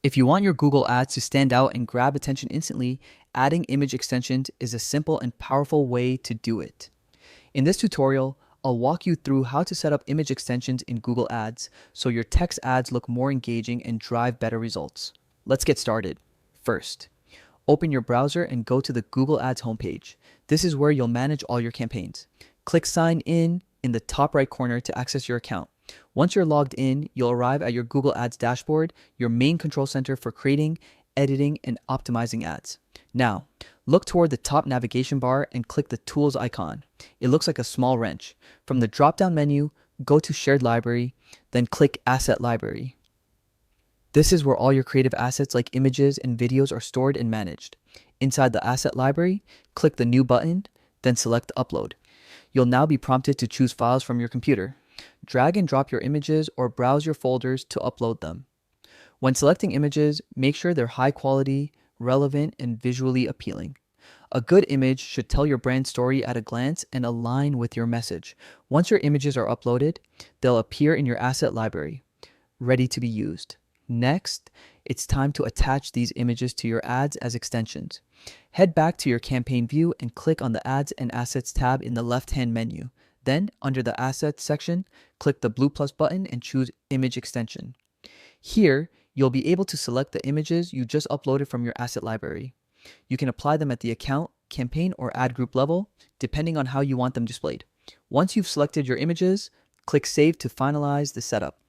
If you want your Google ads to stand out and grab attention instantly, adding image extensions is a simple and powerful way to do it. In this tutorial, I'll walk you through how to set up image extensions in Google Ads so your text ads look more engaging and drive better results. Let's get started. First, open your browser and go to the Google Ads homepage. This is where you'll manage all your campaigns. Click Sign in the top right corner to access your account. Once you're logged in, you'll arrive at your Google Ads dashboard, your main control center for creating, editing, and optimizing ads. Now, look toward the top navigation bar and click the Tools icon. It looks like a small wrench. From the drop-down menu, go to Shared Library, then click Asset Library. This is where all your creative assets like images and videos are stored and managed. Inside the Asset Library, click the New button, then select Upload. You'll now be prompted to choose files from your computer. Drag and drop your images or browse your folders to upload them. When selecting images, make sure they're high quality, relevant, and visually appealing. A good image should tell your brand story at a glance and align with your message. Once your images are uploaded, they'll appear in your asset library, ready to be used. Next, it's time to attach these images to your ads as extensions. Head back to your campaign view and click on the Ads and Assets tab in the left-hand menu. Then, under the Assets section, click the blue plus button and choose Image Extension. Here, you'll be able to select the images you just uploaded from your asset library. You can apply them at the account, campaign, or ad group level, depending on how you want them displayed. Once you've selected your images, click Save to finalize the setup.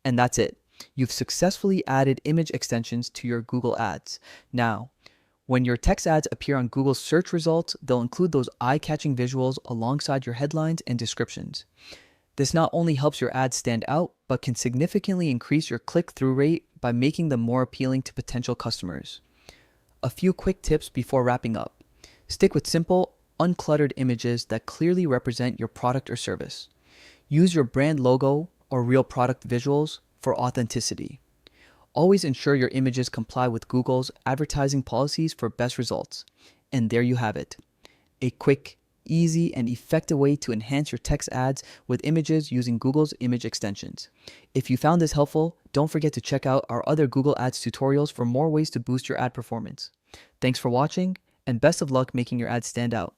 And that's it. You've successfully added image extensions to your Google Ads. Now, when your text ads appear on Google's search results, they'll include those eye-catching visuals alongside your headlines and descriptions. This not only helps your ads stand out, but can significantly increase your click-through rate by making them more appealing to potential customers. A few quick tips before wrapping up. Stick with simple, uncluttered images that clearly represent your product or service. Use your brand logo or real product visuals for authenticity. Always ensure your images comply with Google's advertising policies for best results. And there you have it. A quick, easy, and effective way to enhance your text ads with images using Google's image extensions. If you found this helpful, don't forget to check out our other Google Ads tutorials for more ways to boost your ad performance. Thanks for watching, and best of luck making your ads stand out.